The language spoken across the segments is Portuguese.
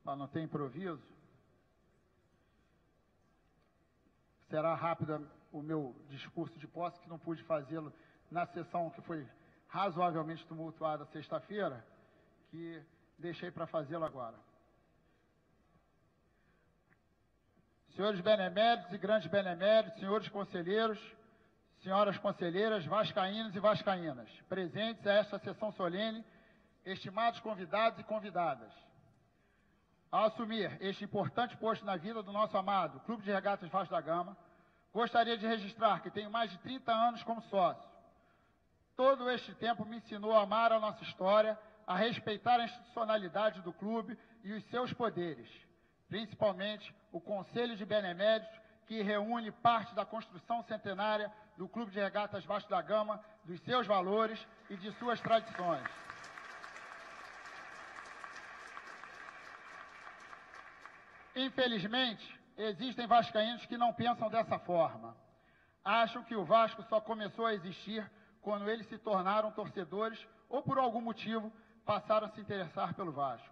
para não ter improviso. Será rápido o meu discurso de posse, que não pude fazê-lo na sessão que foi razoavelmente tumultuada sexta-feira, que deixei para fazê-lo agora. Senhores beneméritos e grandes beneméritos, senhores conselheiros, senhoras conselheiras, vascaínos e vascaínas, presentes a esta sessão solene, estimados convidados e convidadas. Ao assumir este importante posto na vida do nosso amado Clube de Regatas Vasco da Gama, gostaria de registrar que tenho mais de 30 anos como sócio. Todo este tempo me ensinou a amar a nossa história, a respeitar a institucionalidade do clube e os seus poderes, principalmente o Conselho de Beneméritos, que reúne parte da construção centenária do Clube de Regatas Vasco da Gama, dos seus valores e de suas tradições. Infelizmente, existem vascaínos que não pensam dessa forma. Acham que o Vasco só começou a existir quando eles se tornaram torcedores ou, por algum motivo, passaram a se interessar pelo Vasco.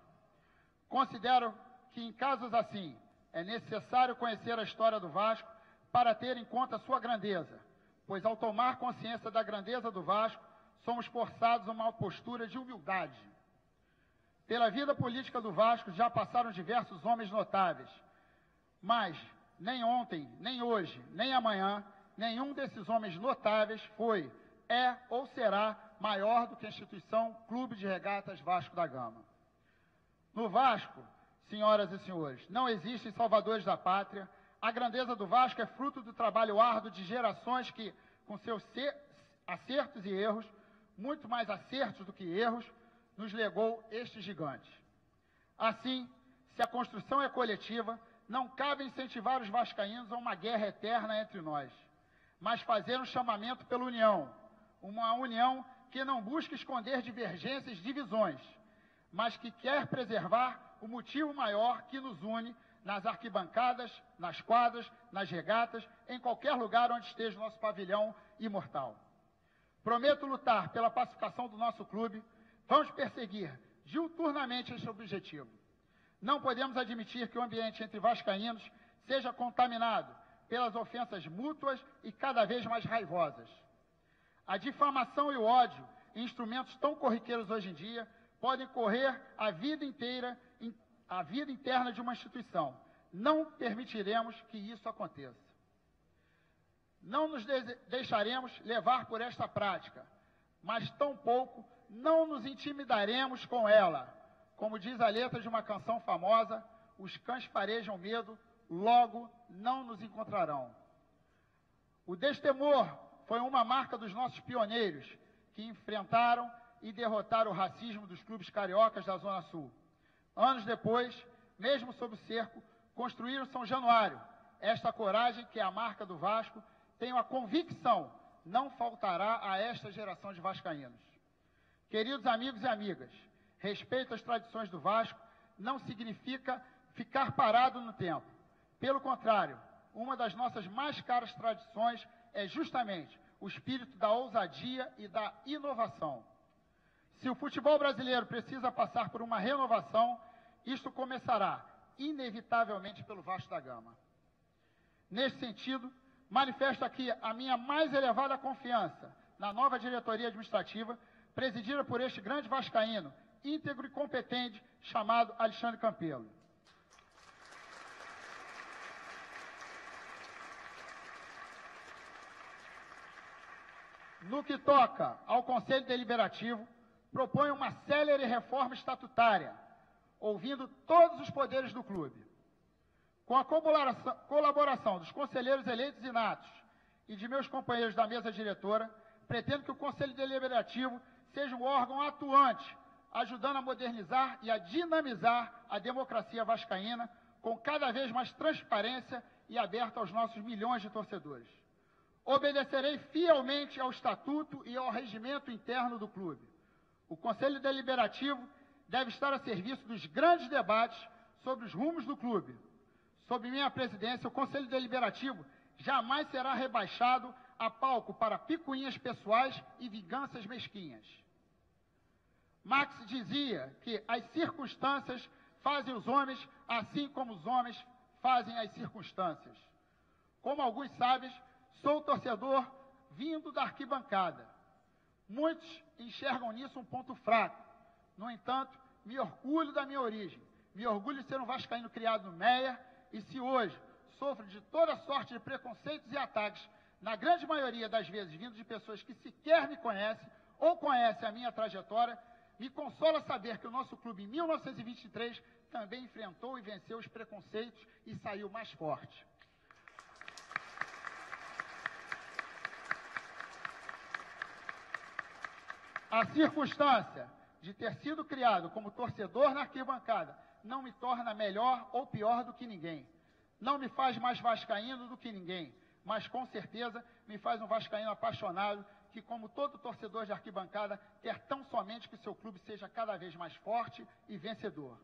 Considero que, em casos assim, é necessário conhecer a história do Vasco para ter em conta sua grandeza, pois, ao tomar consciência da grandeza do Vasco, somos forçados a uma postura de humildade. Pela vida política do Vasco já passaram diversos homens notáveis, mas nem ontem, nem hoje, nem amanhã, nenhum desses homens notáveis foi, é ou será maior do que a instituição Clube de Regatas Vasco da Gama. No Vasco, senhoras e senhores, não existem salvadores da pátria. A grandeza do Vasco é fruto do trabalho árduo de gerações que, com seus acertos e erros, muito mais acertos do que erros, nos legou este gigante. Assim, se a construção é coletiva, não cabe incentivar os vascaínos a uma guerra eterna entre nós, mas fazer um chamamento pela união, uma união que não busca esconder divergências e divisões, mas que quer preservar o motivo maior que nos une nas arquibancadas, nas quadras, nas regatas, em qualquer lugar onde esteja o nosso pavilhão imortal. Prometo lutar pela pacificação do nosso clube. Vamos perseguir diuturnamente este objetivo. Não podemos admitir que o ambiente entre vascaínos seja contaminado pelas ofensas mútuas e cada vez mais raivosas. A difamação e o ódio, instrumentos tão corriqueiros hoje em dia, podem correr a vida interna de uma instituição. Não permitiremos que isso aconteça. Não nos deixaremos levar por esta prática, mas tampouco não nos intimidaremos com ela. Como diz a letra de uma canção famosa, os cães farejam medo, logo não nos encontrarão. O destemor foi uma marca dos nossos pioneiros, que enfrentaram e derrotaram o racismo dos clubes cariocas da Zona Sul. Anos depois, mesmo sob o cerco, construíram São Januário. Esta coragem, que é a marca do Vasco, tenho a convicção, não faltará a esta geração de vascaínos. Queridos amigos e amigas, respeito às tradições do Vasco não significa ficar parado no tempo. Pelo contrário, uma das nossas mais caras tradições é justamente o espírito da ousadia e da inovação. Se o futebol brasileiro precisa passar por uma renovação, isto começará, inevitavelmente, pelo Vasco da Gama. Nesse sentido, manifesto aqui a minha mais elevada confiança na nova diretoria administrativa, presidida por este grande vascaíno, íntegro e competente, chamado Alexandre Campelo. No que toca ao Conselho Deliberativo, proponho uma célere reforma estatutária, ouvindo todos os poderes do clube. Com a colaboração dos conselheiros eleitos e natos e de meus companheiros da mesa diretora, pretendo que o Conselho Deliberativo seja um órgão atuante, ajudando a modernizar e a dinamizar a democracia vascaína, com cada vez mais transparência e aberta aos nossos milhões de torcedores. Obedecerei fielmente ao estatuto e ao regimento interno do clube. O Conselho Deliberativo deve estar a serviço dos grandes debates sobre os rumos do clube. Sob minha presidência, o Conselho Deliberativo jamais será rebaixado a palco para picuinhas pessoais e vinganças mesquinhas. Marx dizia que as circunstâncias fazem os homens, assim como os homens fazem as circunstâncias. Como alguns sabem, sou torcedor vindo da arquibancada. Muitos enxergam nisso um ponto fraco. No entanto, me orgulho da minha origem. Me orgulho de ser um vascaíno criado no Meia, e se hoje sofro de toda sorte de preconceitos e ataques, na grande maioria das vezes vindo de pessoas que sequer me conhecem ou conhecem a minha trajetória, me consola saber que o nosso clube, em 1923, também enfrentou e venceu os preconceitos e saiu mais forte. A circunstância de ter sido criado como torcedor na arquibancada não me torna melhor ou pior do que ninguém. Não me faz mais vascaíno do que ninguém, mas com certeza me faz um vascaíno apaixonado que, como todo torcedor de arquibancada, quer tão somente que o seu clube seja cada vez mais forte e vencedor.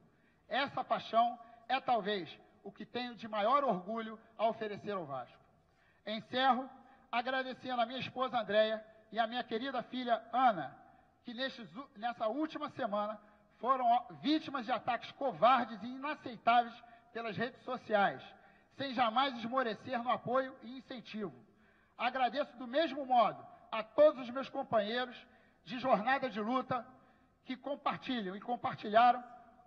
Essa paixão é talvez o que tenho de maior orgulho a oferecer ao Vasco. Encerro agradecendo a minha esposa Andréia e a minha querida filha Ana, que nessa última semana foram vítimas de ataques covardes e inaceitáveis pelas redes sociais, sem jamais esmorecer no apoio e incentivo. Agradeço do mesmo modo a todos os meus companheiros de jornada de luta que compartilham e compartilharam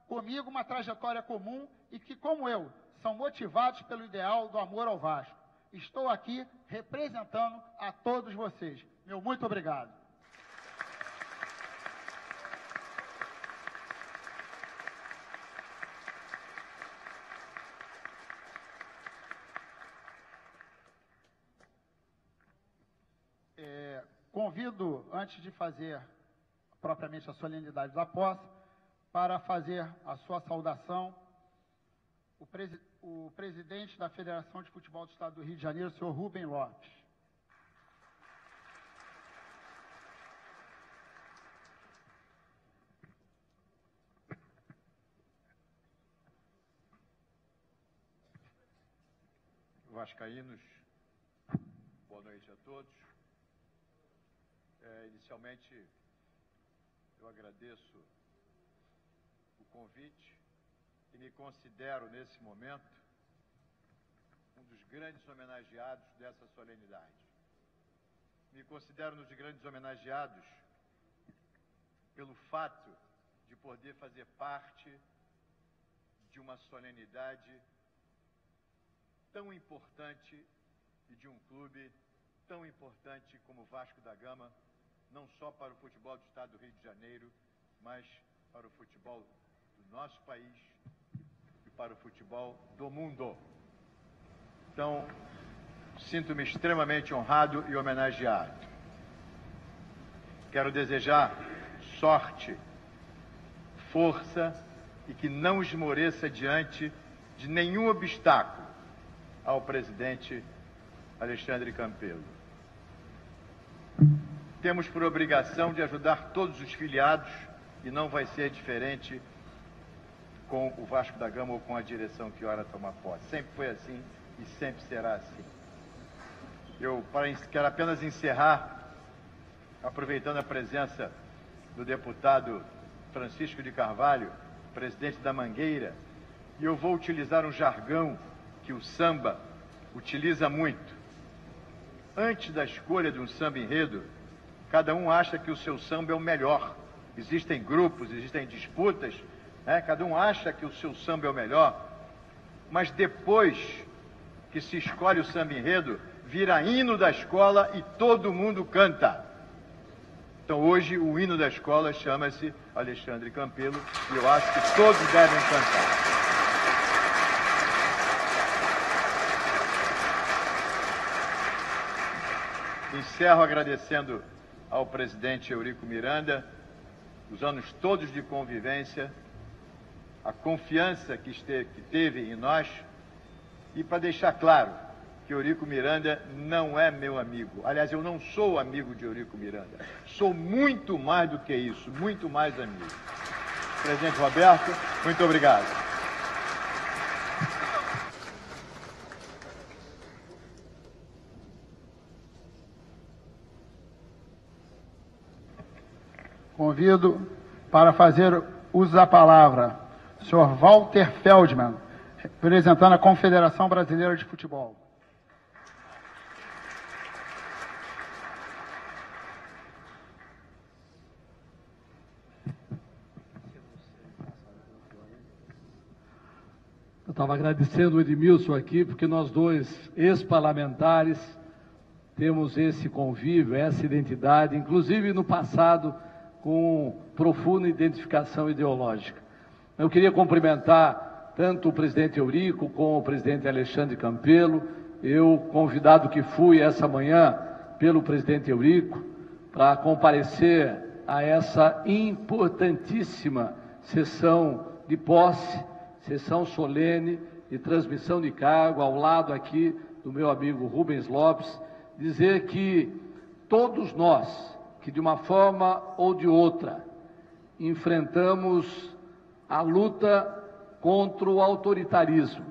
comigo uma trajetória comum e que, como eu, são motivados pelo ideal do amor ao Vasco. Estou aqui representando a todos vocês. Meu muito obrigado. Convido, antes de fazer propriamente a solenidade da posse, para fazer a sua saudação, o presidente da Federação de Futebol do Estado do Rio de Janeiro, o senhor Rubem Lopes. Vascaínos, boa noite a todos. Inicialmente, eu agradeço o convite e me considero, nesse momento, um dos grandes homenageados dessa solenidade. Me considero um dos grandes homenageados pelo fato de poder fazer parte de uma solenidade tão importante e de um clube tão importante como o Vasco da Gama, não só para o futebol do Estado do Rio de Janeiro, mas para o futebol do nosso país e para o futebol do mundo. Então, sinto-me extremamente honrado e homenageado. Quero desejar sorte, força e que não esmoreça diante de nenhum obstáculo ao presidente Alexandre Campelo. Temos por obrigação de ajudar todos os filiados e não vai ser diferente com o Vasco da Gama ou com a direção que ora tomar posse. Sempre foi assim e sempre será assim. Eu quero apenas encerrar aproveitando a presença do deputado Francisco de Carvalho, presidente da Mangueira, e eu vou utilizar um jargão que o samba utiliza muito. Antes da escolha de um samba enredo, cada um acha que o seu samba é o melhor. Existem grupos, existem disputas, né? Cada um acha que o seu samba é o melhor, mas depois que se escolhe o samba enredo, vira hino da escola e todo mundo canta. Então hoje o hino da escola chama-se Alexandre Campelo e eu acho que todos devem cantar. Encerro agradecendo ao presidente Eurico Miranda os anos todos de convivência, a confiança que teve em nós, e para deixar claro que Eurico Miranda não é meu amigo. Aliás, eu não sou amigo de Eurico Miranda. Sou muito mais do que isso, muito mais amigo. Presidente Roberto, muito obrigado. Convido para fazer uso da palavra o senhor Walter Feldman, representando a Confederação Brasileira de Futebol. Eu estava agradecendo o Edmilson aqui, porque nós dois, ex-parlamentares, temos esse convívio, essa identidade, inclusive no passado, com profunda identificação ideológica. Eu queria cumprimentar tanto o presidente Eurico como o presidente Alexandre Campelo, eu, convidado que fui essa manhã pelo presidente Eurico, para comparecer a essa importantíssima sessão de posse, sessão solene de transmissão de cargo, ao lado aqui do meu amigo Rubens Lopes, dizer que todos nós, que de uma forma ou de outra, enfrentamos a luta contra o autoritarismo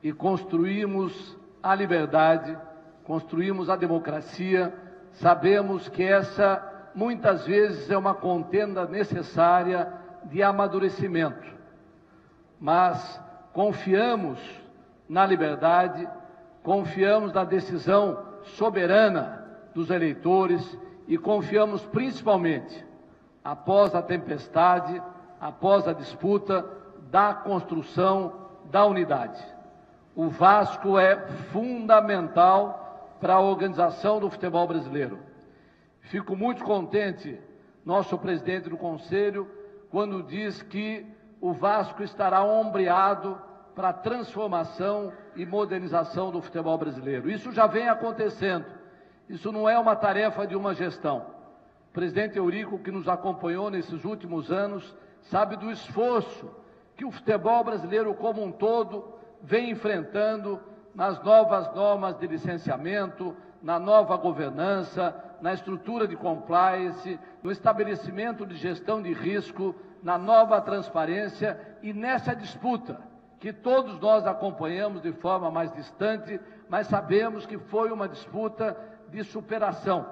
e construímos a liberdade, construímos a democracia, sabemos que essa, muitas vezes, é uma contenda necessária de amadurecimento. Mas confiamos na liberdade, confiamos na decisão soberana dos eleitores e confiamos principalmente, após a tempestade, após a disputa, da construção da unidade. O Vasco é fundamental para a organização do futebol brasileiro. Fico muito contente, nosso presidente do Conselho, quando diz que o Vasco estará ombreado para a transformação e modernização do futebol brasileiro. Isso já vem acontecendo, isso não é uma tarefa de uma gestão. O presidente Eurico, que nos acompanhou nesses últimos anos, sabe do esforço que o futebol brasileiro como um todo vem enfrentando nas novas normas de licenciamento, na nova governança, na estrutura de compliance, no estabelecimento de gestão de risco, na nova transparência e nessa disputa que todos nós acompanhamos de forma mais distante, mas sabemos que foi uma disputa de superação,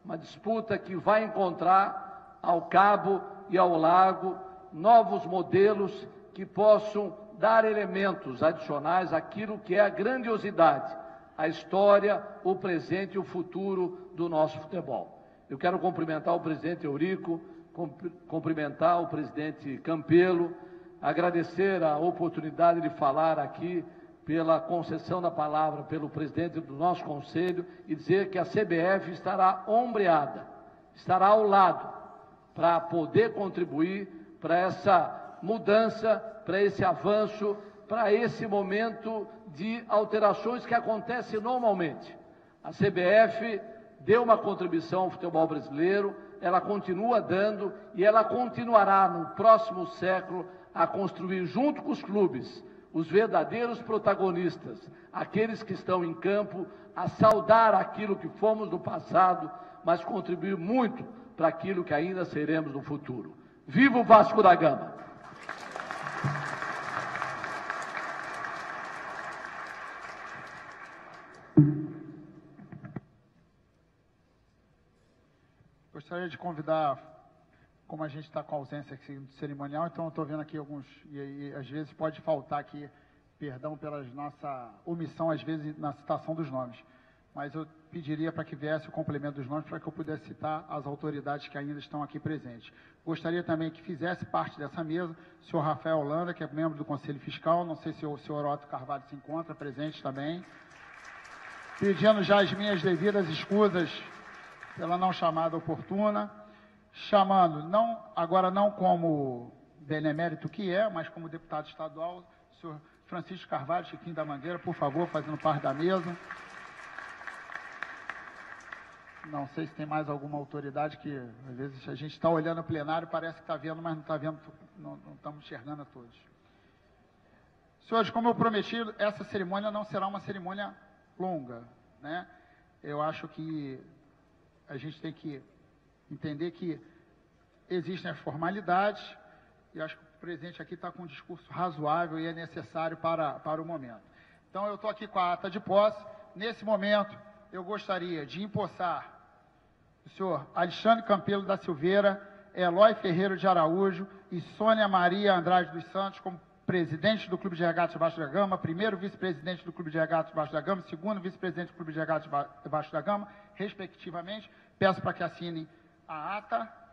uma disputa que vai encontrar ao cabo e ao largo novos modelos que possam dar elementos adicionais àquilo que é a grandiosidade, a história, o presente e o futuro do nosso futebol. Eu quero cumprimentar o presidente Eurico, cumprimentar o presidente Campelo, agradecer a oportunidade de falar aqui pela concessão da palavra pelo presidente do nosso conselho e dizer que a CBF estará ombreada, estará ao lado para poder contribuir para essa mudança, para esse avanço, para esse momento de alterações que acontecem normalmente. A CBF deu uma contribuição ao futebol brasileiro, ela continua dando e ela continuará no próximo século a construir junto com os clubes os verdadeiros protagonistas, aqueles que estão em campo, a saudar aquilo que fomos no passado, mas contribuir muito para aquilo que ainda seremos no futuro. Viva o Vasco da Gama! Gostaria de convidar, como a gente está com ausência aqui do cerimonial, então eu estou vendo aqui alguns, e às vezes pode faltar aqui, perdão pela nossa omissão, às vezes, na citação dos nomes. Mas eu pediria para que viesse o complemento dos nomes, para que eu pudesse citar as autoridades que ainda estão aqui presentes. Gostaria também que fizesse parte dessa mesa o senhor Rafael Holanda, que é membro do Conselho Fiscal, não sei se o senhor Otto Carvalho se encontra presente também. Pedindo já as minhas devidas escusas pela não chamada oportuna, chamando, agora não como benemérito que é, mas como deputado estadual, o senhor Francisco Carvalho, Chiquinho da Mangueira, por favor, fazendo parte da mesa. Não sei se tem mais alguma autoridade que, às vezes, a gente está olhando o plenário, parece que está vendo, mas não está vendo, não estamos enxergando a todos. Senhores, como eu prometi, essa cerimônia não será uma cerimônia longa, né? Eu acho que a gente tem que entender que existem as formalidades, e acho que o presidente aqui está com um discurso razoável e é necessário para o momento. Então, eu estou aqui com a ata de posse. Nesse momento, eu gostaria de empossar o senhor Alexandre Campelo da Silveira, Eloy Ferreira de Araújo e Sônia Maria Andrade dos Santos como presidente do Clube de Regatas Vasco da Gama, primeiro vice-presidente do Clube de Regatas Vasco da Gama, segundo vice-presidente do Clube de Regatas Vasco da Gama, respectivamente. Peço para que assinem a ata.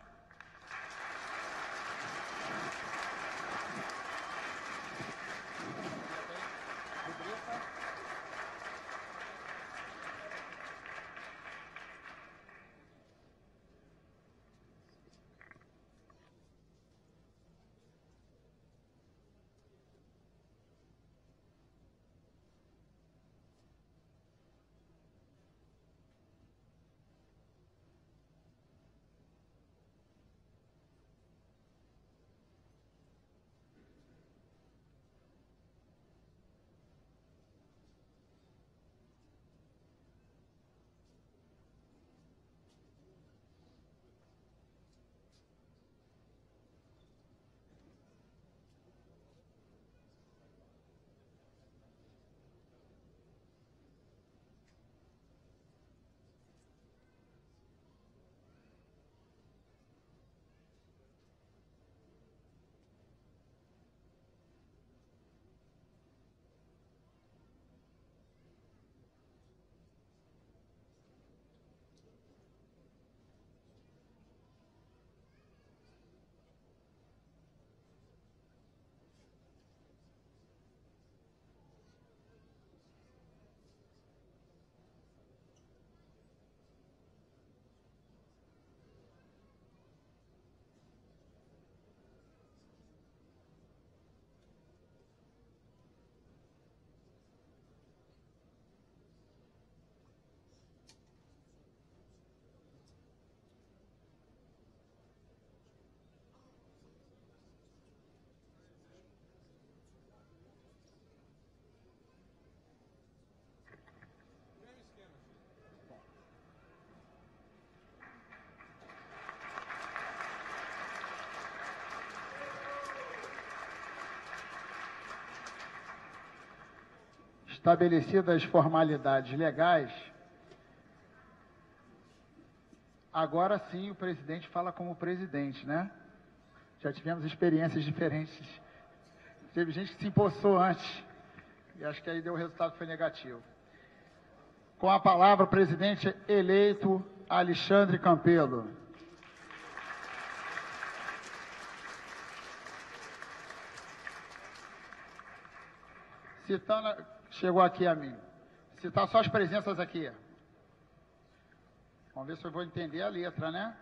Estabelecidas as formalidades legais, agora sim o presidente fala como presidente, né? Já tivemos experiências diferentes. Teve gente que se empossou antes, e acho que aí deu o resultado que foi negativo. Com a palavra, o presidente eleito Alexandre Campelo. Citando, chegou aqui a mim. Citar só as presenças aqui. Vamos ver se eu vou entender a letra, né?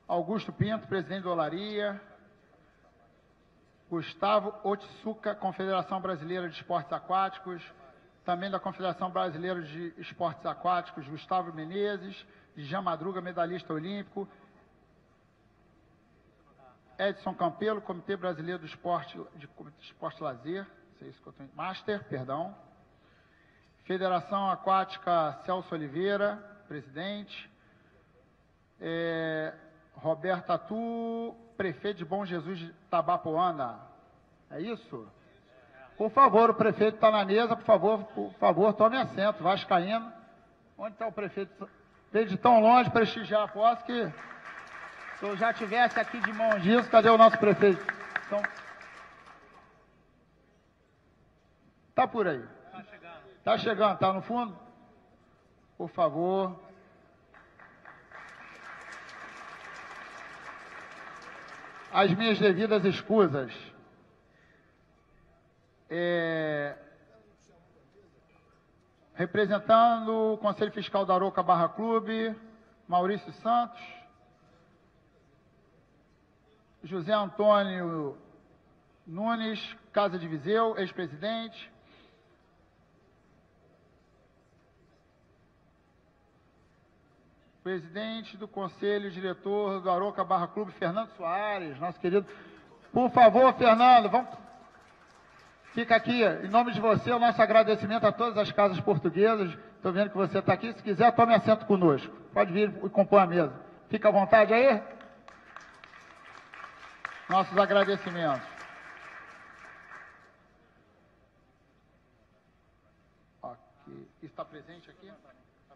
Augusto Pinto, presidente do Olaria. Gustavo Otsuka, Confederação Brasileira de Esportes Aquáticos. Também da Confederação Brasileira de Esportes Aquáticos, Gustavo Menezes. Jean Madruga, medalhista olímpico. Edson Campelo, Comitê Brasileiro do Esporte, de Esporte Lazer. Não sei se eu estou... Master, perdão. Federação Aquática Celso Oliveira, presidente. Roberto Atu, prefeito de Bom Jesus de Tabapuana. É isso? Por favor, o prefeito está na mesa, por favor, tome assento. Vascaíno. Onde está o prefeito? Veio de tão longe prestigiar a posse que, se eu já tivesse aqui de mão disso, cadê o nosso prefeito? Então, tá por aí. Está chegando, está no fundo? Por favor. As minhas devidas escusas. Representando o Conselho Fiscal da Arouca Barra Clube, Maurício Santos, José Antônio Nunes, Casa de Viseu, ex-presidente. Presidente do Conselho Diretor do Arouca Barra Clube, Fernando Soares, nosso querido. Por favor, Fernando, vamos... Fica aqui, em nome de você, o nosso agradecimento a todas as casas portuguesas. Estou vendo que você está aqui. Se quiser, tome assento conosco. Pode vir e compor a mesa. Fica à vontade aí. Nossos agradecimentos. Ok. Está presente aqui? Está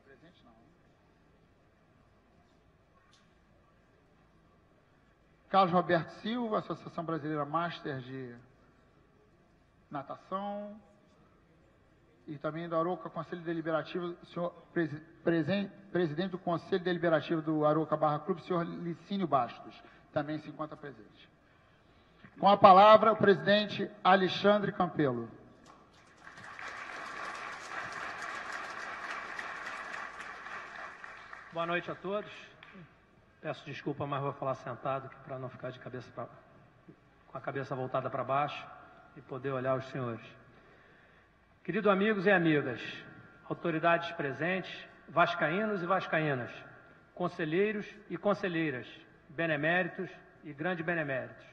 Carlos Roberto Silva, Associação Brasileira Master de Natação. E também do Arouca Conselho Deliberativo, senhor presidente do Conselho Deliberativo do Arouca Barra Clube, senhor Licínio Bastos, também se encontra presente. Com a palavra, o presidente Alexandre Campelo. Boa noite a todos. Peço desculpa, mas vou falar sentado para não ficar com a cabeça voltada para baixo e poder olhar os senhores. Queridos amigos e amigas, autoridades presentes, vascaínos e vascaínas, conselheiros e conselheiras, beneméritos e grandes beneméritos.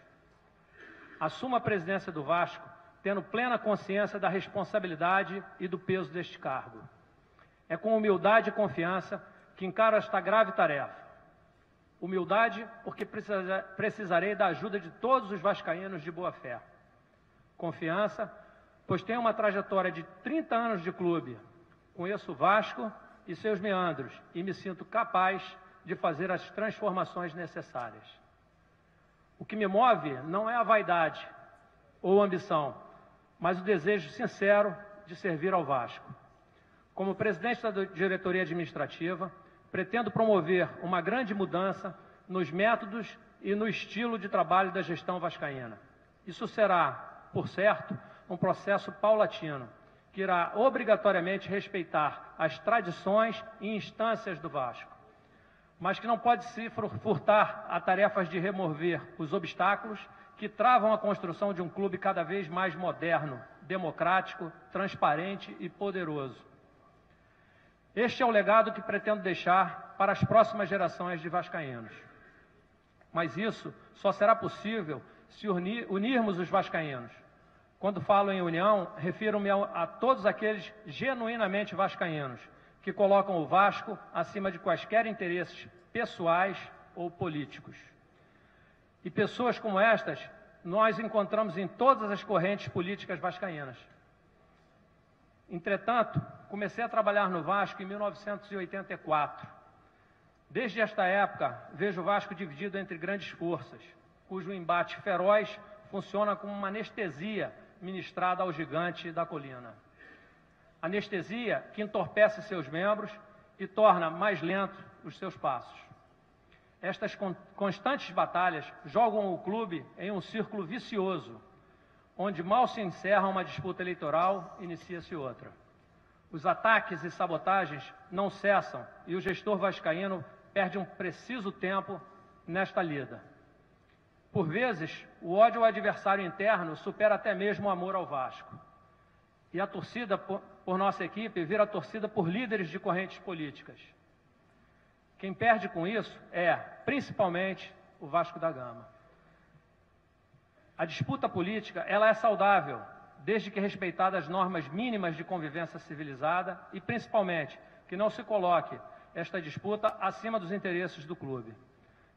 Assumo a presidência do Vasco tendo plena consciência da responsabilidade e do peso deste cargo. É com humildade e confiança que encaro esta grave tarefa. Humildade porque precisarei da ajuda de todos os vascaínos de boa fé. Confiança, pois tenho uma trajetória de 30 anos de clube. Conheço o Vasco e seus meandros e me sinto capaz de fazer as transformações necessárias. O que me move não é a vaidade ou ambição, mas o desejo sincero de servir ao Vasco. Como presidente da diretoria administrativa, pretendo promover uma grande mudança nos métodos e no estilo de trabalho da gestão vascaína. Isso será, por certo, um processo paulatino, que irá obrigatoriamente respeitar as tradições e instâncias do Vasco, mas que não pode se furtar a tarefas de remover os obstáculos que travam a construção de um clube cada vez mais moderno, democrático, transparente e poderoso. Este é o legado que pretendo deixar para as próximas gerações de vascaínos. Mas isso só será possível se unirmos os vascaínos. Quando falo em união, refiro-me a todos aqueles genuinamente vascaínos, que colocam o Vasco acima de quaisquer interesses pessoais ou políticos. E pessoas como estas, nós encontramos em todas as correntes políticas vascaínas. Entretanto, comecei a trabalhar no Vasco em 1984. Desde esta época, vejo o Vasco dividido entre grandes forças, cujo embate feroz funciona como uma anestesia ministrada ao gigante da colina. Anestesia que entorpece seus membros e torna mais lento os seus passos. Estas constantes batalhas jogam o clube em um círculo vicioso, onde mal se encerra uma disputa eleitoral, inicia-se outra. Os ataques e sabotagens não cessam e o gestor vascaíno perde um preciso tempo nesta lida. Por vezes, o ódio ao adversário interno supera até mesmo o amor ao Vasco. E a torcida por nossa equipe vira torcida por líderes de correntes políticas. Quem perde com isso é, principalmente, o Vasco da Gama. A disputa política, ela é saudável, desde que respeitada as normas mínimas de convivência civilizada e, principalmente, que não se coloque esta disputa acima dos interesses do clube.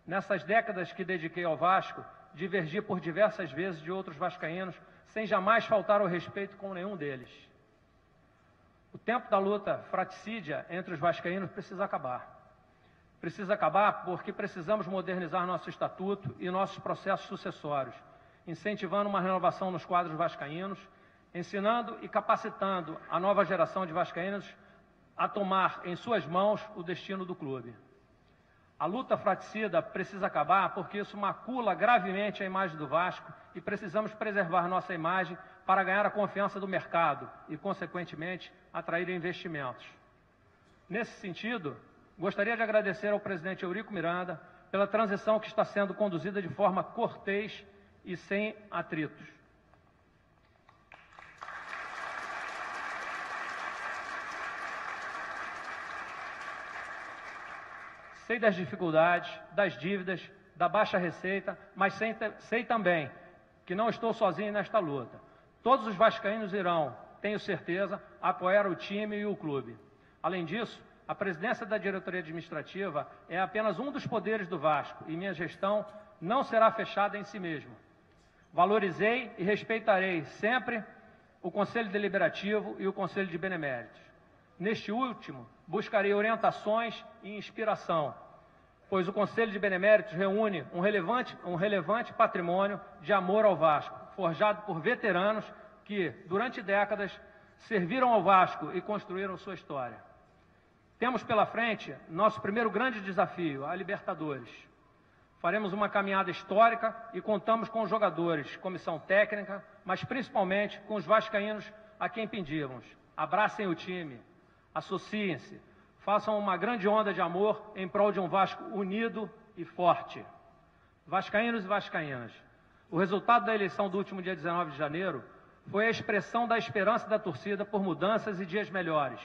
Nessas décadas que dediquei ao Vasco, divergi por diversas vezes de outros vascaínos, sem jamais faltar ao respeito com nenhum deles. O tempo da luta fratricídia entre os vascaínos precisa acabar. Precisa acabar porque precisamos modernizar nosso estatuto e nossos processos sucessórios, incentivando uma renovação nos quadros vascaínos, ensinando e capacitando a nova geração de vascaínos a tomar em suas mãos o destino do clube. A luta fratricida precisa acabar porque isso macula gravemente a imagem do Vasco e precisamos preservar nossa imagem para ganhar a confiança do mercado e, consequentemente, atrair investimentos. Nesse sentido, gostaria de agradecer ao presidente Eurico Miranda pela transição que está sendo conduzida de forma cortês e sem atritos. Sei das dificuldades, das dívidas, da baixa receita, mas sei também que não estou sozinho nesta luta. Todos os vascaínos irão, tenho certeza, apoiar o time e o clube. Além disso, a presidência da diretoria administrativa é apenas um dos poderes do Vasco e minha gestão não será fechada em si mesma. Valorizei e respeitarei sempre o Conselho Deliberativo e o Conselho de Beneméritos. Neste último, buscarei orientações e inspiração, pois o Conselho de Beneméritos reúne um relevante patrimônio de amor ao Vasco, forjado por veteranos que, durante décadas, serviram ao Vasco e construíram sua história. Temos pela frente nosso primeiro grande desafio, a Libertadores. Faremos uma caminhada histórica e contamos com os jogadores, comissão técnica, mas principalmente com os vascaínos a quem pedimos. Abracem o time, associem-se, façam uma grande onda de amor em prol de um Vasco unido e forte. Vascaínos e vascaínas, o resultado da eleição do último dia 19 de janeiro foi a expressão da esperança da torcida por mudanças e dias melhores.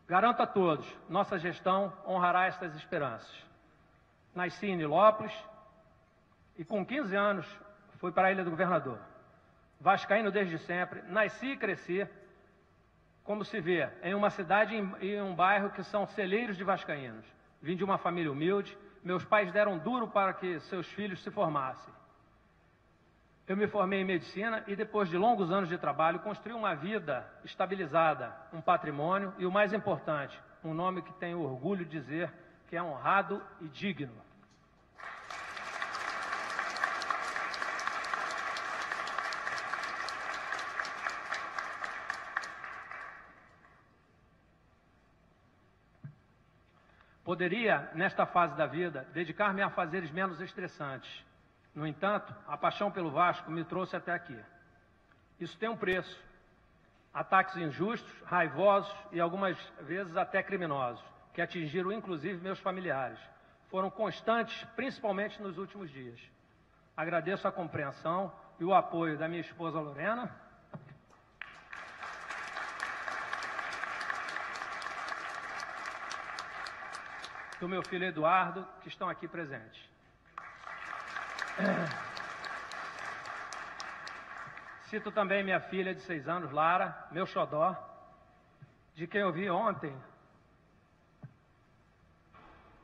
Garanto a todos, nossa gestão honrará estas esperanças. Nasci em Nilópolis e com 15 anos fui para a Ilha do Governador. Vascaíno desde sempre, nasci e cresci, como se vê, em uma cidade e um bairro que são celeiros de vascaínos. Vim de uma família humilde, meus pais deram duro para que seus filhos se formassem. Eu me formei em medicina e depois de longos anos de trabalho construí uma vida estabilizada, um patrimônio e o mais importante, um nome que tenho orgulho de dizer que é honrado e digno. Poderia, nesta fase da vida, dedicar-me a afazeres menos estressantes. No entanto, a paixão pelo Vasco me trouxe até aqui. Isso tem um preço. Ataques injustos, raivosos e algumas vezes até criminosos, que atingiram inclusive meus familiares. Foram constantes, principalmente nos últimos dias. Agradeço a compreensão e o apoio da minha esposa Lorena, do meu filho Eduardo, que estão aqui presentes. Cito também minha filha de 6 anos, Lara, meu xodó, de quem eu vi ontem,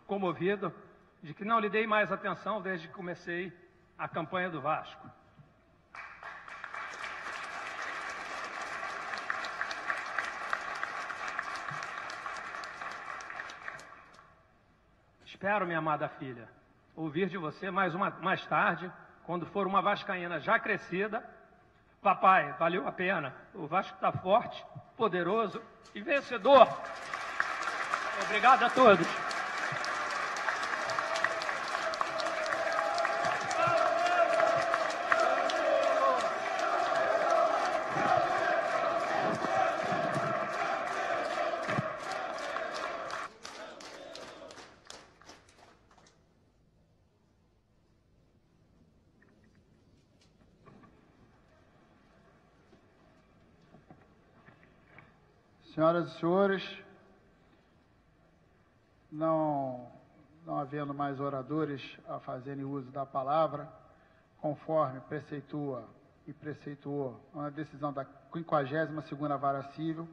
comovido, de que não lhe dei mais atenção desde que comecei a campanha do Vasco. Espero, minha amada filha, ouvir de você mais tarde, quando for uma vascaína já crescida. Papai, valeu a pena. O Vasco está forte, poderoso e vencedor. Obrigado a todos. Senhoras e senhores, não havendo mais oradores a fazerem uso da palavra, conforme preceitua e preceituou a decisão da 52ª Vara Civil,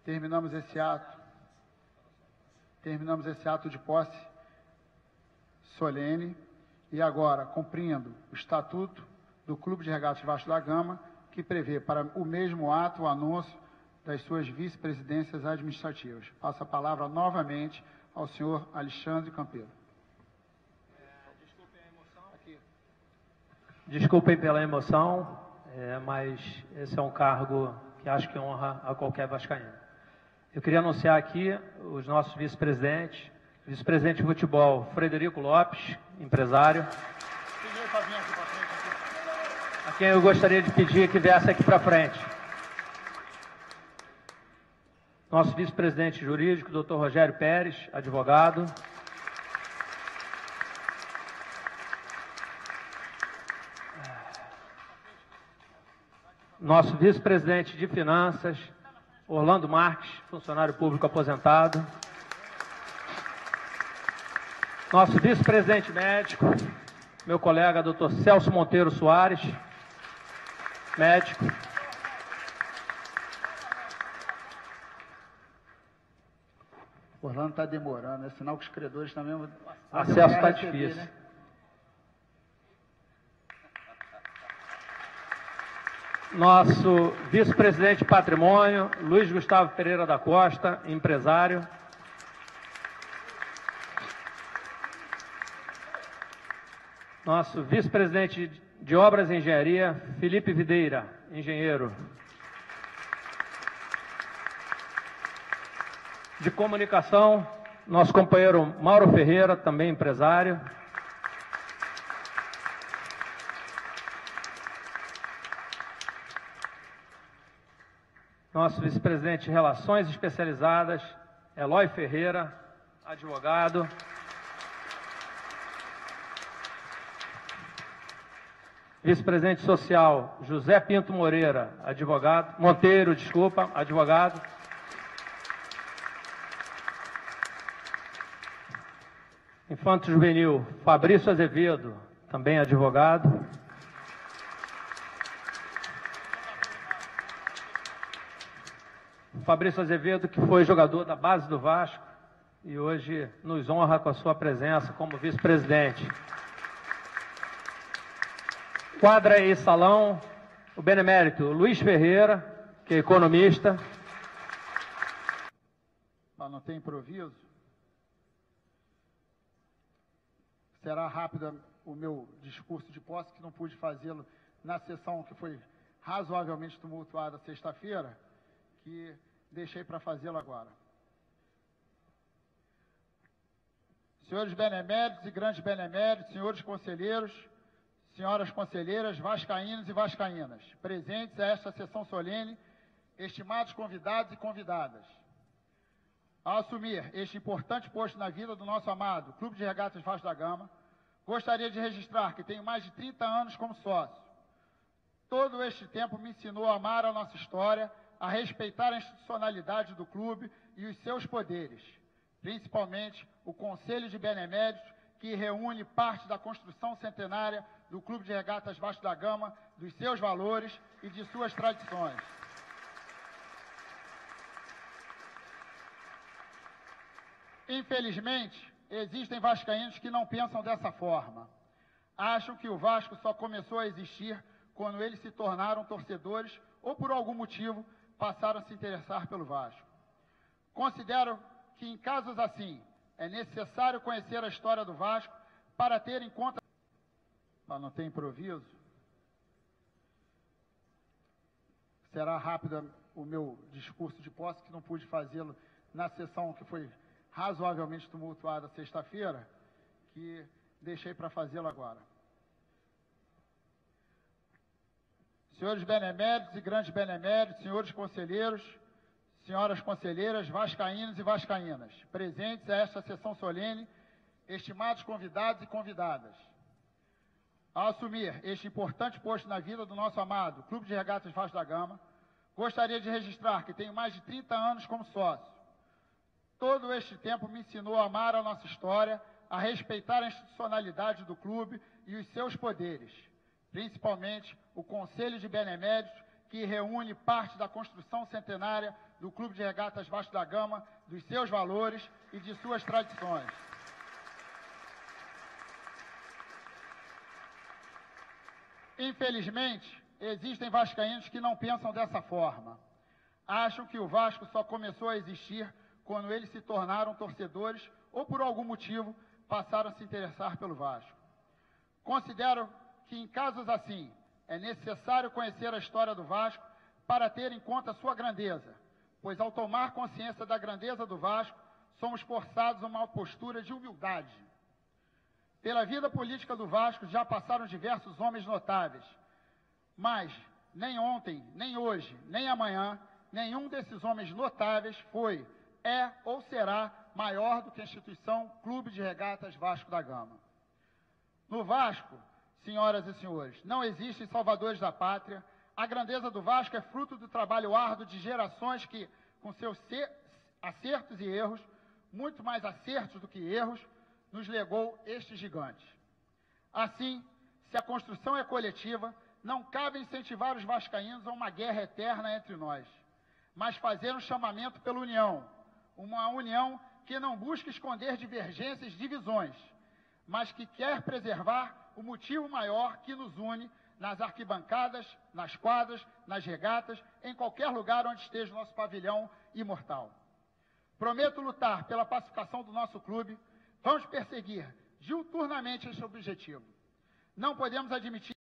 terminamos esse ato de posse solene e agora, cumprindo o Estatuto do Clube de Regatas Vasco da Gama, que prevê para o mesmo ato o anúncio das suas vice-presidências administrativas. Passo a palavra novamente ao senhor Alexandre Campeiro. Desculpem pela emoção, mas esse é um cargo que acho que honra a qualquer vascaíno. Eu queria anunciar aqui os nossos vice-presidentes. Vice-presidente de futebol, Frederico Lopes, empresário. A quem eu gostaria de pedir que viesse aqui para frente. Nosso vice-presidente jurídico, Dr. Rogério Pérez, advogado. Nosso vice-presidente de finanças, Orlando Marques, funcionário público aposentado. Nosso vice-presidente médico, meu colega, Dr. Celso Monteiro Soares, médico. Orlando está demorando, é sinal que os credores também vão acesso está difícil. Né? Nosso vice-presidente de patrimônio, Luiz Gustavo Pereira da Costa, empresário. Nosso vice-presidente de Obras e Engenharia, Felipe Videira, engenheiro. De Comunicação, nosso companheiro Mauro Ferreira, também empresário. Nosso vice-presidente de Relações Especializadas, Eloy Ferreira, advogado. Vice-presidente social, José Pinto Moreira, advogado. Monteiro, desculpa, advogado. Infanto Juvenil, Fabrício Azevedo, também advogado. Fabrício Azevedo, que foi jogador da base do Vasco e hoje nos honra com a sua presença como vice-presidente. Quadra e salão, o benemérito Luiz Ferreira, que é economista. Não tem improviso? Será rápido o meu discurso de posse, que não pude fazê-lo na sessão que foi razoavelmente tumultuada sexta-feira, que deixei para fazê-lo agora. Senhores beneméritos e grandes beneméritos, senhores conselheiros, senhoras conselheiras, vascaínos e vascaínas, presentes a esta sessão solene, estimados convidados e convidadas. Ao assumir este importante posto na vida do nosso amado Clube de Regatas Vasco da Gama, gostaria de registrar que tenho mais de 30 anos como sócio. Todo este tempo me ensinou a amar a nossa história, a respeitar a institucionalidade do clube e os seus poderes, principalmente o Conselho de Beneméritos, que reúne parte da construção centenária do Clube de Regatas Vasco da Gama, dos seus valores e de suas tradições. Infelizmente, existem vascaínos que não pensam dessa forma. Acham que o Vasco só começou a existir quando eles se tornaram torcedores ou, por algum motivo, passaram a se interessar pelo Vasco. Considero que, em casos assim, é necessário conhecer a história do Vasco para ter em conta... Não tem improviso? Será rápido o meu discurso de posse, que não pude fazê-lo na sessão que foi razoavelmente tumultuada sexta-feira, que deixei para fazê-lo agora. Senhores beneméritos e grandes beneméritos, senhores conselheiros, senhoras conselheiras, vascaínos e vascaínas, presentes a esta sessão solene, estimados convidados e convidadas. Ao assumir este importante posto na vida do nosso amado Clube de Regatas Vasco da Gama, gostaria de registrar que tenho mais de 30 anos como sócio. Todo este tempo me ensinou a amar a nossa história, a respeitar a institucionalidade do clube e os seus poderes, principalmente o Conselho de Beneméritos, que reúne parte da construção centenária do Clube de Regatas Vasco da Gama, dos seus valores e de suas tradições. Infelizmente, existem vascaínos que não pensam dessa forma. Acham que o Vasco só começou a existir quando eles se tornaram torcedores ou, por algum motivo, passaram a se interessar pelo Vasco. Considero que, em casos assim, é necessário conhecer a história do Vasco para ter em conta sua grandeza, pois, ao tomar consciência da grandeza do Vasco, somos forçados a uma postura de humildade. Pela vida política do Vasco já passaram diversos homens notáveis, mas nem ontem, nem hoje, nem amanhã, nenhum desses homens notáveis foi, é ou será maior do que a instituição Clube de Regatas Vasco da Gama. No Vasco, senhoras e senhores, não existem salvadores da pátria. A grandeza do Vasco é fruto do trabalho árduo de gerações que, com seus acertos e erros, muito mais acertos do que erros, nos legou este gigante. Assim, se a construção é coletiva, não cabe incentivar os vascaínos a uma guerra eterna entre nós, mas fazer um chamamento pela união, uma união que não busca esconder divergências e divisões, mas que quer preservar o motivo maior que nos une nas arquibancadas, nas quadras, nas regatas, em qualquer lugar onde esteja o nosso pavilhão imortal. Prometo lutar pela pacificação do nosso clube. Vamos perseguir diuturnamente este objetivo. Não podemos admitir